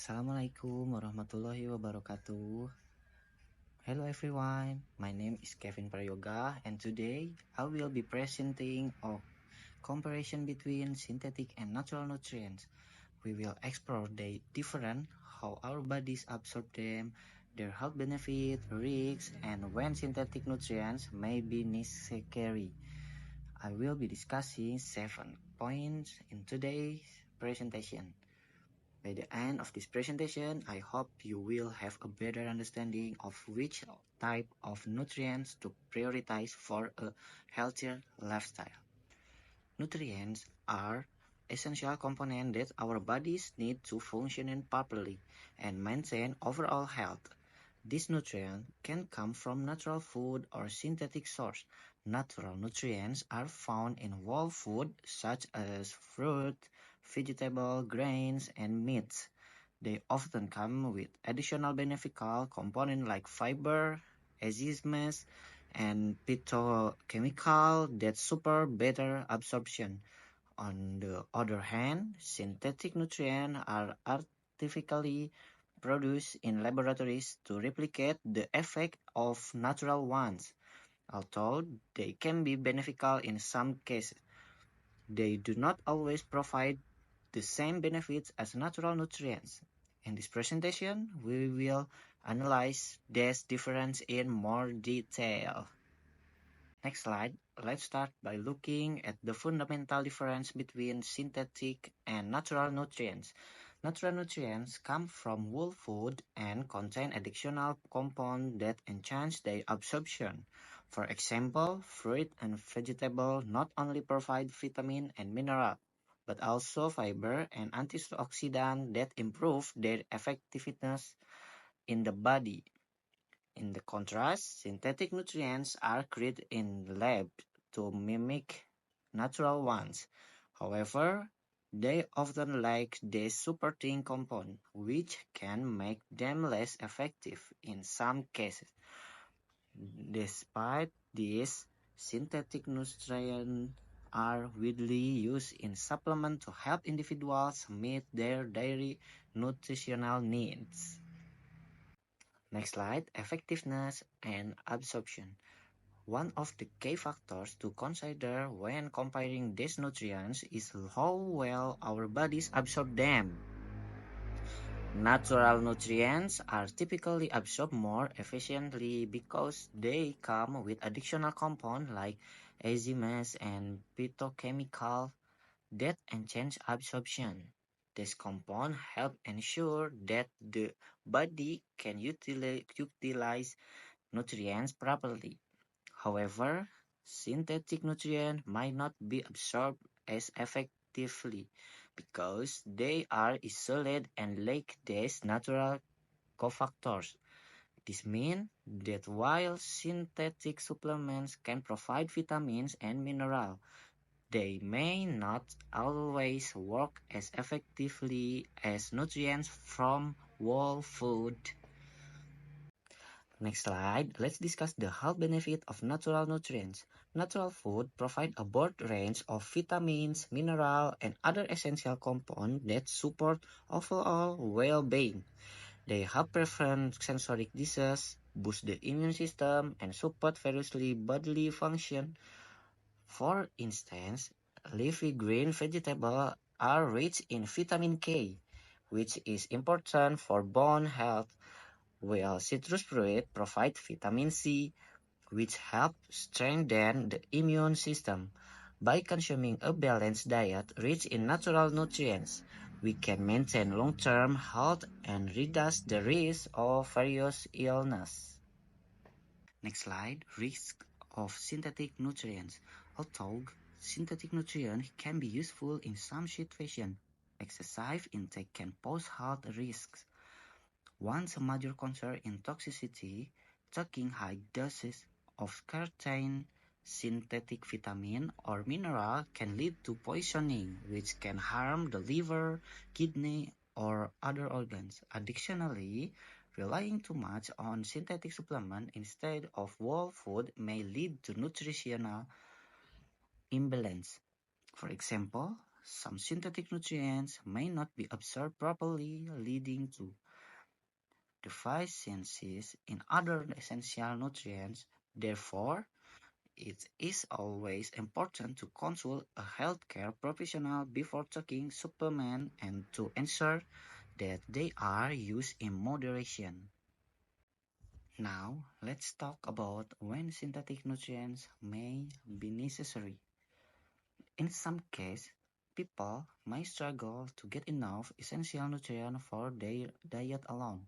Assalamualaikum warahmatullahi wabarakatuh. Hello everyone, my name is Kevin Prayoga and today I will be presenting a comparison between synthetic and natural nutrients. We will explore the different, how our bodies absorb them, their health benefit, risks, and when synthetic nutrients may be necessary. I will be discussing 7 points in today's presentation. By the end of this presentation, I hope you will have a better understanding of which type of nutrients to prioritize for a healthier lifestyle. Nutrients are essential components that our bodies need to function properly and maintain overall health. These nutrients can come from natural food or synthetic source. Natural nutrients are found in whole food such as fruit, vegetable, grains, and meats. They often come with additional beneficial components like fiber, enzymes, and phytochemical that support better absorption. On the other hand, synthetic nutrients are artificially produced in laboratories to replicate the effect of natural ones. Although they can be beneficial in some cases, they do not always provide the same benefits as natural nutrients. In this presentation, we will analyze this difference in more detail. Next slide. Let's start by looking at the fundamental difference between synthetic and natural nutrients. Natural nutrients come from whole food and contain additional compounds that enhance their absorption. For example, fruit and vegetables not only provide vitamin and mineral, but also fiber and antioxidants that improve their effectiveness in the body. In the contrast, synthetic nutrients are created in the lab to mimic natural ones. However, they often lack this supporting component, which can make them less effective in some cases. Despite this, synthetic nutrients are widely used in supplements to help individuals meet their daily nutritional needs. Next slide, effectiveness and absorption. One of the key factors to consider when comparing these nutrients is how well our bodies absorb them. Natural nutrients are typically absorbed more efficiently because they come with additional compounds like enzymes and phytochemicals that enhance absorption. These compounds help ensure that the body can utilize nutrients properly. However, synthetic nutrients might not be absorbed as effectively because they are isolated and lack these natural cofactors. This means that while synthetic supplements can provide vitamins and minerals, they may not always work as effectively as nutrients from whole food. Next slide, let's discuss the health benefit of natural nutrients. Natural food provide a broad range of vitamins, minerals, and other essential compounds that support overall well-being. They help prevent sensory disease, boost the immune system, and support various bodily functions. For instance, leafy green vegetables are rich in vitamin K, which is important for bone health, while citrus fruit provide vitamin C, which help strengthen the immune system. By consuming a balanced diet rich in natural nutrients, we can maintain long-term health and reduce the risk of various illnesses. Next slide, risk of synthetic nutrients. Although synthetic nutrients can be useful in some situations, excessive intake can pose health risks. Once a major concern in toxicity, taking high doses of certain synthetic vitamin or mineral can lead to poisoning, which can harm the liver, kidney, or other organs. Additionally, relying too much on synthetic supplement instead of whole food may lead to nutritional imbalance. For example, some synthetic nutrients may not be absorbed properly, leading to deficiencies in other essential nutrients. Therefore, it is always important to consult a healthcare professional before taking supplements and to ensure that they are used in moderation. Now, let's talk about when synthetic nutrients may be necessary. In some cases, people may struggle to get enough essential nutrients for their diet alone.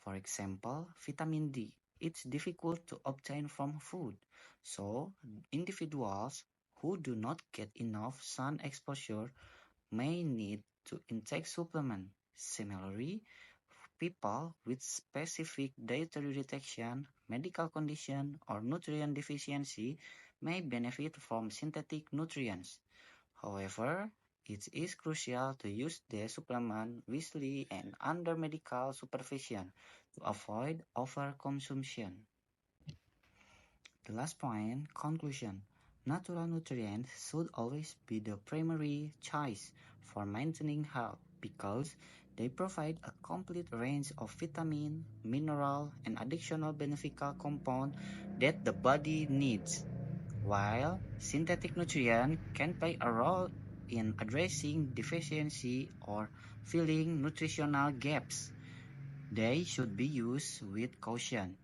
For example, vitamin D. It's difficult to obtain from food, so individuals who do not get enough sun exposure may need to intake supplements. Similarly, people with specific dietary restriction, medical condition, or nutrient deficiency may benefit from synthetic nutrients. However, it is crucial to use the supplement wisely and under medical supervision to avoid overconsumption. The last point, conclusion. Natural nutrients should always be the primary choice for maintaining health because they provide a complete range of vitamin, mineral, and additional beneficial compounds that the body needs. While synthetic nutrients can play a role in addressing deficiency or filling nutritional gaps, they should be used with caution.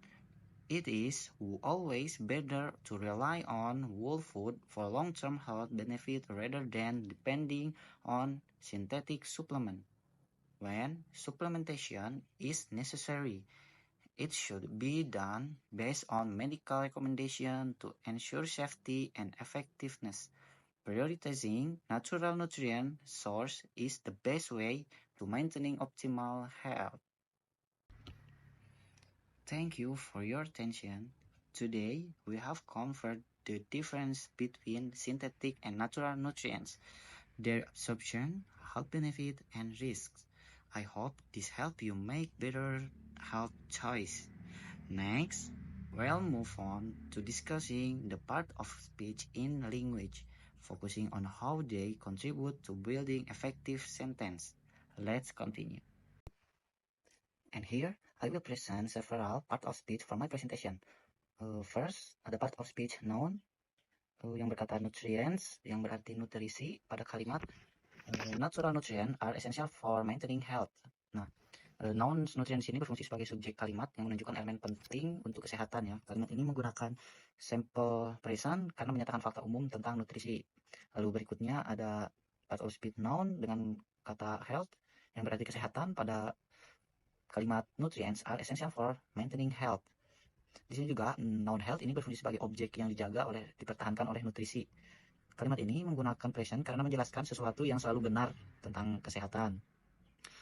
It is always better to rely on whole food for long-term health benefit rather than depending on synthetic supplement. When supplementation is necessary, it should be done based on medical recommendation to ensure safety and effectiveness. Prioritizing natural nutrient source is the best way to maintaining optimal health. Thank you for your attention. Today, we have covered the difference between synthetic and natural nutrients, their absorption, health benefit, and risks. I hope this helped you make better health choice. Next, we'll move on to discussing the part of speech in language, focusing on how they contribute to building effective sentence. Let's continue. And here, I will present several parts of speech for my presentation. First, ada part of speech noun, yang berkata nutrients, yang berarti nutrisi pada kalimat. Natural nutrients are essential for maintaining health. Nah, noun nutrients ini berfungsi sebagai subjek kalimat yang menunjukkan elemen penting untuk kesehatan ya. Kalimat ini menggunakan simple present karena menyatakan fakta umum tentang nutrisi. Lalu berikutnya ada part of speech noun dengan kata health yang berarti kesehatan pada kalimat nutrients are essential for maintaining health. Di sini juga noun health ini berfungsi sebagai objek yang dipertahankan oleh nutrisi. Kalimat ini menggunakan present karena menjelaskan sesuatu yang selalu benar tentang kesehatan.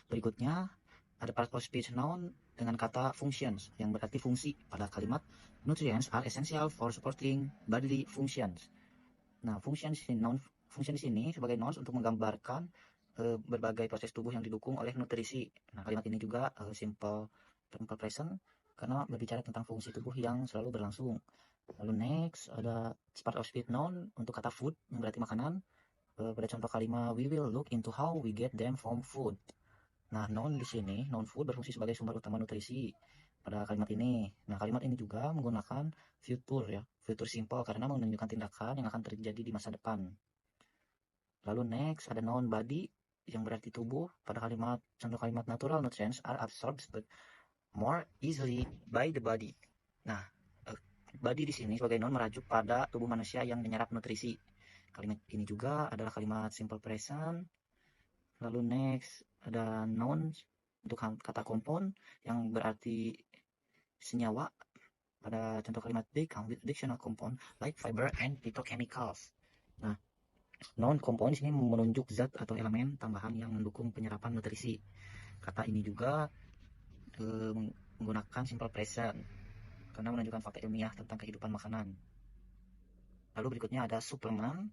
Berikutnya ada part of speech noun dengan kata functions yang berarti fungsi pada kalimat nutrients are essential for supporting bodily functions. Nah, function di sini sebagai nouns untuk menggambarkan berbagai proses tubuh yang didukung oleh nutrisi. Nah, kalimat ini juga simple present karena berbicara tentang fungsi tubuh yang selalu berlangsung. Lalu next ada part of speech noun untuk kata food yang berarti makanan. Pada contoh kalimat we will look into how we get them from food. Nah, noun di sini, noun food berfungsi sebagai sumber utama nutrisi pada kalimat ini. Nah, kalimat ini juga menggunakan future ya, future simple karena menunjukkan tindakan yang akan terjadi di masa depan. Lalu next ada noun body yang berarti tubuh pada contoh kalimat natural nutrients are absorbed but more easily by the body. Nah, body di sini sebagai noun merajuk pada tubuh manusia yang menyerap nutrisi. Kalimat ini juga adalah kalimat simple present. Lalu next ada noun untuk kata compound yang berarti senyawa pada contoh kalimat they come with additional compound like fiber and phytochemicals. Nah, noun compound di sini menunjuk zat atau elemen tambahan yang mendukung penyerapan nutrisi. Kata ini juga menggunakan simple present karena menunjukkan fakta ilmiah tentang kehidupan makanan. Lalu berikutnya ada supplement,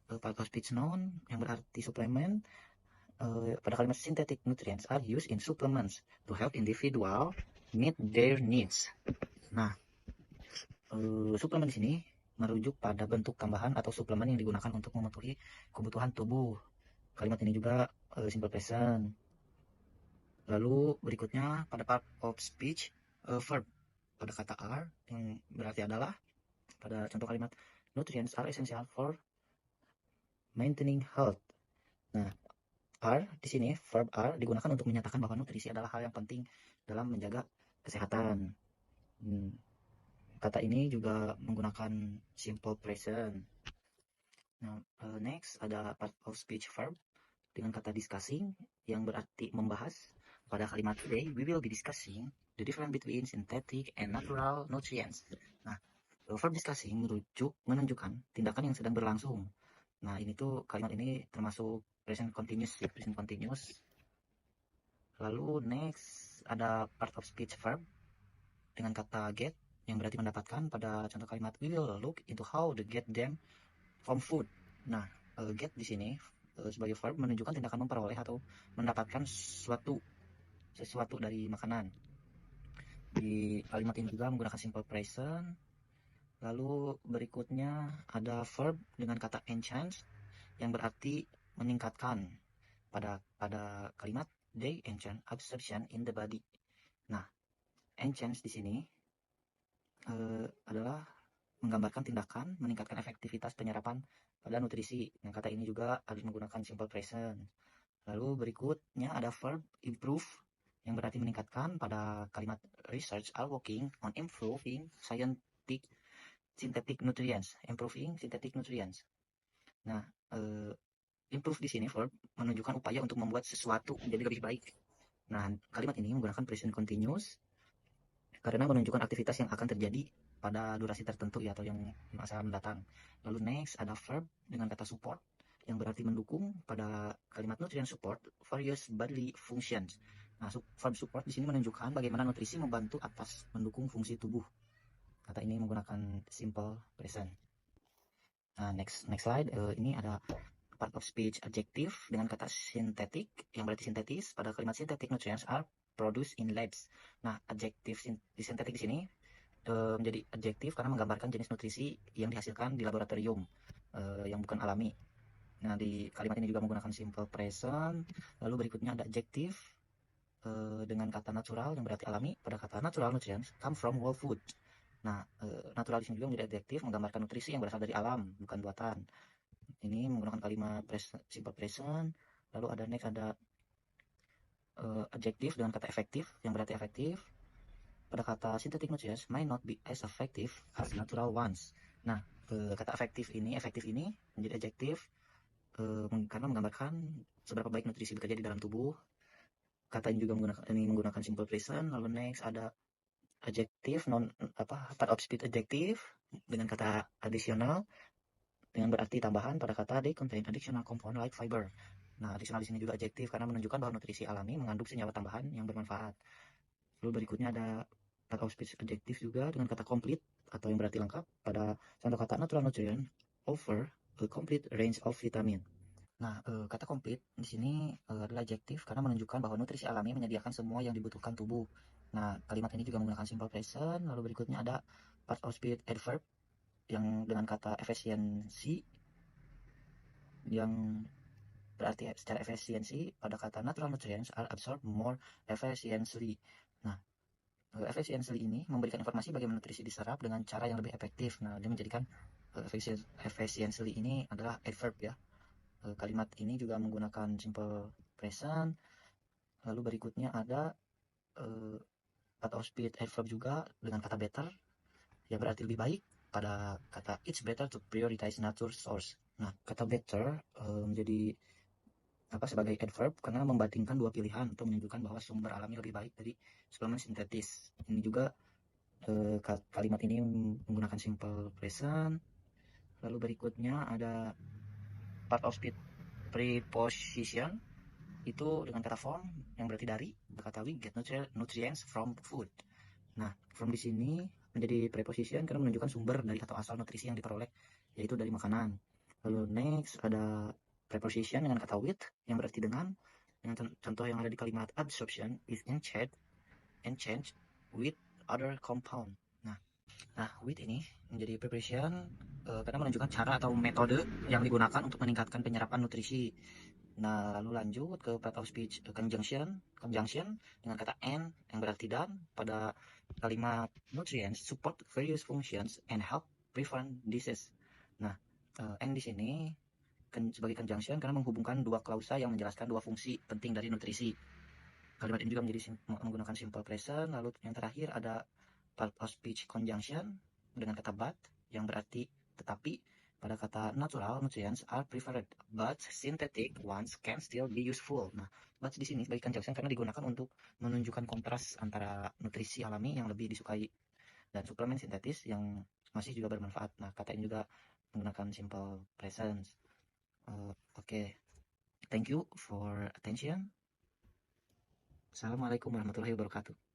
part of speech noun yang berarti suplemen. Pada kalimat synthetic nutrients are used in supplements to help individual meet their needs. Nah, suplemen di sini merujuk pada bentuk tambahan atau suplemen yang digunakan untuk memenuhi kebutuhan tubuh. Kalimat ini juga simple present. Lalu berikutnya pada part of speech, verb pada kata are yang berarti adalah pada contoh kalimat nutrients are essential for maintaining health. Nah, are di sini verb are digunakan untuk menyatakan bahwa nutrisi adalah hal yang penting dalam menjaga kesehatan. Kata ini juga menggunakan simple present. Nah, next ada part of speech verb dengan kata discussing yang berarti membahas. Pada kalimat today, we will be discussing the difference between synthetic and natural nutrients. Nah, verb discussing menunjukkan tindakan yang sedang berlangsung. Nah, ini tuh kalimat ini termasuk present continuous ya, present continuous. Lalu next ada part of speech verb dengan kata get yang berarti mendapatkan. Pada contoh kalimat we will look into how to get them from food. Nah, get di sini sebagai verb menunjukkan tindakan memperoleh atau mendapatkan sesuatu dari makanan. Di kalimat ini juga menggunakan simple present. Lalu berikutnya ada verb dengan kata enhance yang berarti meningkatkan. Pada kalimat they enhance absorption in the body. Nah, enhance di sini adalah menggambarkan tindakan meningkatkan efektivitas penyerapan pada nutrisi. Yang kata ini juga harus menggunakan simple present. Lalu berikutnya ada verb improve yang berarti meningkatkan. Pada kalimat research are working on improving synthetic nutrients. Improving synthetic nutrients. Nah, improve di sini verb menunjukkan upaya untuk membuat sesuatu menjadi lebih baik. Nah, kalimat ini menggunakan present continuous karena menunjukkan aktivitas yang akan terjadi pada durasi tertentu ya, atau yang masa mendatang. Lalu next ada verb dengan kata support yang berarti mendukung. Pada kalimat nutrient support various bodily functions. Nah, verb support di sini menunjukkan bagaimana nutrisi membantu atas mendukung fungsi tubuh. Kata ini menggunakan simple present. Nah, next slide, ini ada part of speech adjective dengan kata synthetic yang berarti sintetis. Pada kalimat synthetic nutrients are produced in labs. Nah, adjektif sintetik di sini menjadi adjektif karena menggambarkan jenis nutrisi yang dihasilkan di laboratorium yang bukan alami. Nah, di kalimat ini juga menggunakan simple present. Lalu berikutnya ada adjektif dengan kata natural yang berarti alami. Pada kata natural nutrients come from whole food. Nah, natural di sini juga menjadi adjektif menggambarkan nutrisi yang berasal dari alam, bukan buatan. Ini menggunakan kalimat simple present. Lalu ada next ada adjektif dengan kata efektif yang berarti efektif. Pada kata synthetic nutrients might not be as effective as natural ones. Nah, kata efektif ini menjadi adjektif karena menggambarkan seberapa baik nutrisi bekerja di dalam tubuh. Kata ini juga menggunakan simple present. Lalu next ada adjektif part of speech adjective dengan kata additional dengan berarti tambahan. Pada kata they contain additional compound like fiber. Nah, additional di sini juga adjektif karena menunjukkan bahwa nutrisi alami mengandung senyawa tambahan yang bermanfaat. Lalu berikutnya ada part of speech adjective juga dengan kata complete atau yang berarti lengkap. Pada contoh kata natural nutrient offer a complete range of vitamin. Nah, kata complete di sini adalah adjektif karena menunjukkan bahwa nutrisi alami menyediakan semua yang dibutuhkan tubuh. Nah, kalimat ini juga menggunakan simple present. Lalu berikutnya ada part of speech adverb yang dengan kata efisiensi yang berarti secara efisiensi. Pada kata natural nutrients are absorbed more efficiently. Nah, efficiently ini memberikan informasi bagaimana nutrisi diserap dengan cara yang lebih efektif. Nah, dia menjadikan efficiently ini adalah adverb ya. Kalimat ini juga menggunakan simple present. Lalu berikutnya ada part of speech adverb juga dengan kata better yang berarti lebih baik. Pada kata it's better to prioritize nature source. Nah, kata better menjadi sebagai adverb karena membandingkan dua pilihan untuk menunjukkan bahwa sumber alami lebih baik dari suplemen sintetis. Ini juga kalimat ini menggunakan simple present. Lalu berikutnya ada part of speech preposition itu dengan kata from yang berarti dari. Kata we get nutrients from food. Nah, from di sini menjadi preposition karena menunjukkan sumber dari atau asal nutrisi yang diperoleh, yaitu dari makanan. Lalu next ada preposition dengan kata with yang berarti dengan contoh yang ada di kalimat absorption is enhanced with other compound. Nah, Nah, with ini menjadi preparation karena menunjukkan cara atau metode yang digunakan untuk meningkatkan penyerapan nutrisi. Nah, lalu lanjut ke part of speech conjunction dengan kata and yang berarti dan pada kalimat nutrients support various functions and help prevent disease. Nah, and di sini sebagai conjunction karena menghubungkan dua klausa yang menjelaskan dua fungsi penting dari nutrisi. Kalimat ini juga menggunakan simple present. Lalu yang terakhir ada part of speech conjunction dengan kata but yang berarti tetapi pada kata natural nutrients are preferred but synthetic ones can still be useful. Nah, but di sini sebagai conjunction karena digunakan untuk menunjukkan kontras antara nutrisi alami yang lebih disukai dan suplemen sintetis yang masih juga bermanfaat. Nah, kata ini juga menggunakan simple present. Okay. Thank you for attention. Assalamualaikum warahmatullahi wabarakatuh.